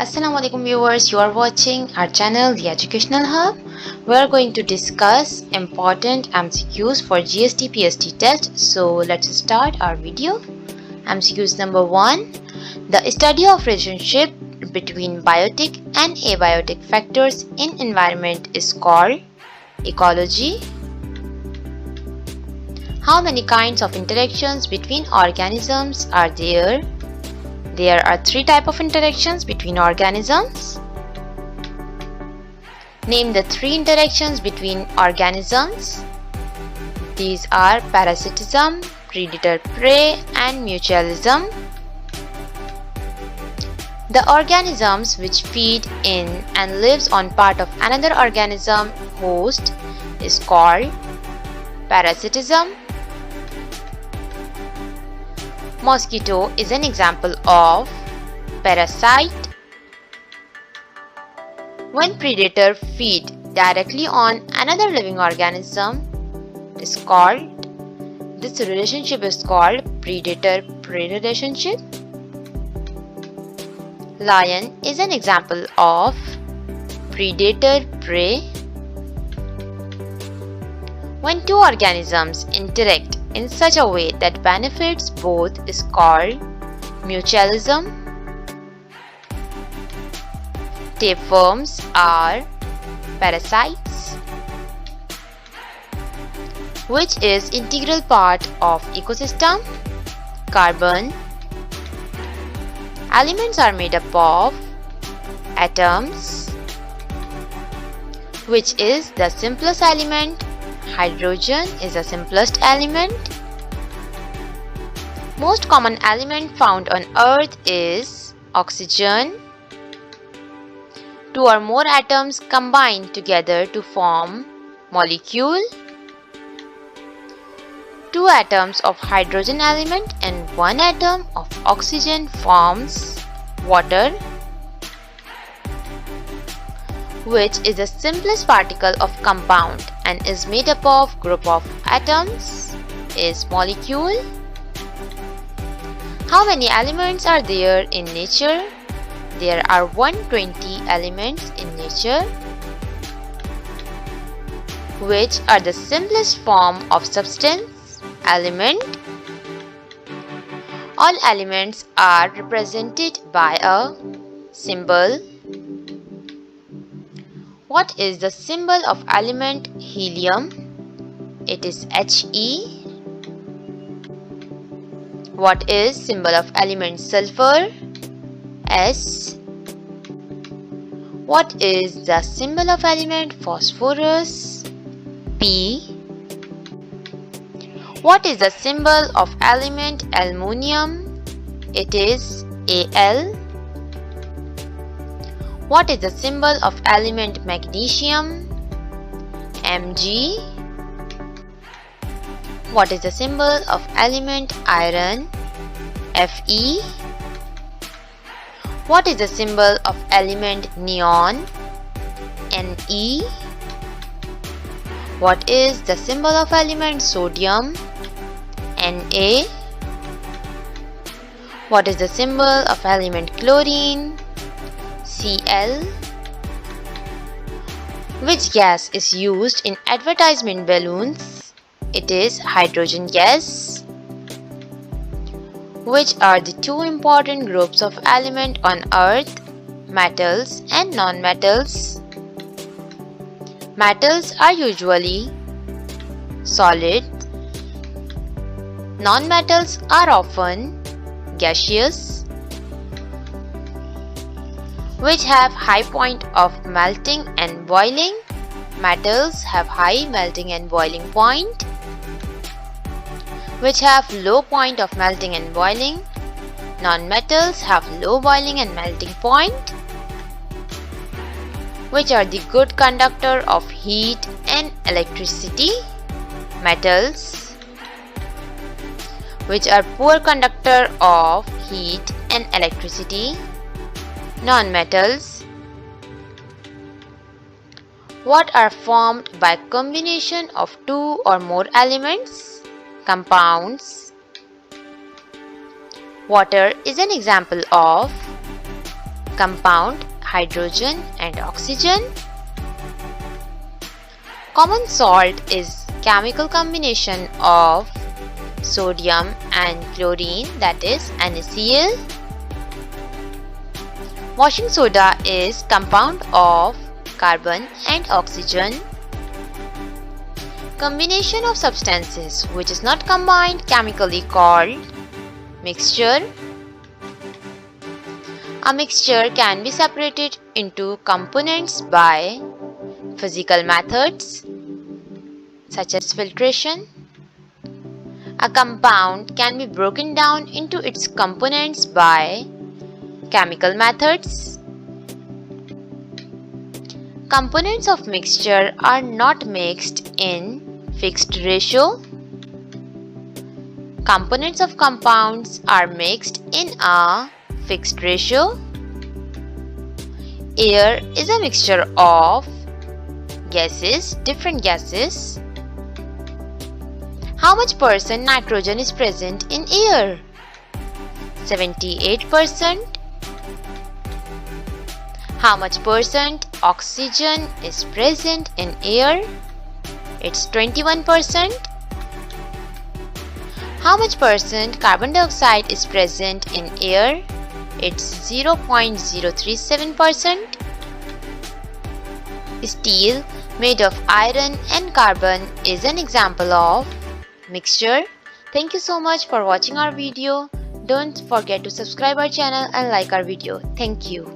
Assalamu alaikum viewers, you are watching our channel The Educational Hub. We are going to discuss important MCQs for GST PST test. So let's start our video. MCQs number 1. The study of relationship between biotic and abiotic factors in environment is called ecology. How many kinds of interactions between organisms are there? There are 3 types of interactions between organisms. Name the 3 interactions between organisms. These are parasitism, predator-prey, and mutualism. The organisms which feed in and lives on part of another organism host is called parasitism. Mosquito is an example of parasite. When predator feed directly on another living organism, this relationship is called predator-prey relationship. Lion is an example of predator-prey. When two organisms interact in such a way that benefits both is called mutualism. Tapeworms are parasites, which is integral part of ecosystem. Carbon. Elements are made up of atoms, which is the simplest element. Hydrogen is the simplest element. Most common element found on Earth is oxygen. 2 or more atoms combine together to form molecule. 2 atoms of hydrogen element and 1 atom of oxygen forms water, which is the simplest particle of compound and is made up of group of atoms is molecule. How many elements are there in nature? There are 120 elements in nature, which are the simplest form of substance, element. All elements are represented by a symbol. What is the symbol of element helium? It is He. What is symbol of element sulfur? S. What is the symbol of element phosphorus? P. What is the symbol of element aluminium? It is Al. What is the symbol of element magnesium? Mg. What is the symbol of element iron? Fe. What is the symbol of element neon? Ne. What is the symbol of element sodium? Na. What is the symbol of element chlorine? Cl. Which gas is used in advertisement balloons? It is hydrogen gas. Which are the 2 important groups of element on Earth? Metals and non-metals. Metals are usually solid. Non-metals are often gaseous, which have high point of melting and boiling. Metals have high melting and boiling point, which have low point of melting and boiling. Non-metals have low boiling and melting point, which are the good conductor of heat and electricity. Metals, which are poor conductor of heat and electricity. Non-metals. What are formed by combination of 2 or more elements? Compounds. Water is an example of compound hydrogen and oxygen. Common salt is chemical combination of sodium and chlorine, that is NaCl. Washing soda is compound of carbon and oxygen. Combination of substances which is not combined chemically called mixture. A mixture can be separated into components by physical methods such as filtration. A compound can be broken down into its components by chemical methods. Components of mixture are not mixed in fixed ratio. Components of compounds are mixed in a fixed ratio. Air is a mixture of gases, different gases. How much percent nitrogen is present in air? 78%. How much percent oxygen is present in air? It's 21%. How much percent carbon dioxide is present in air? It's 0.037%. Steel made of iron and carbon is an example of mixture. Thank you so much for watching our video. Don't forget to subscribe our channel and like our video. Thank you.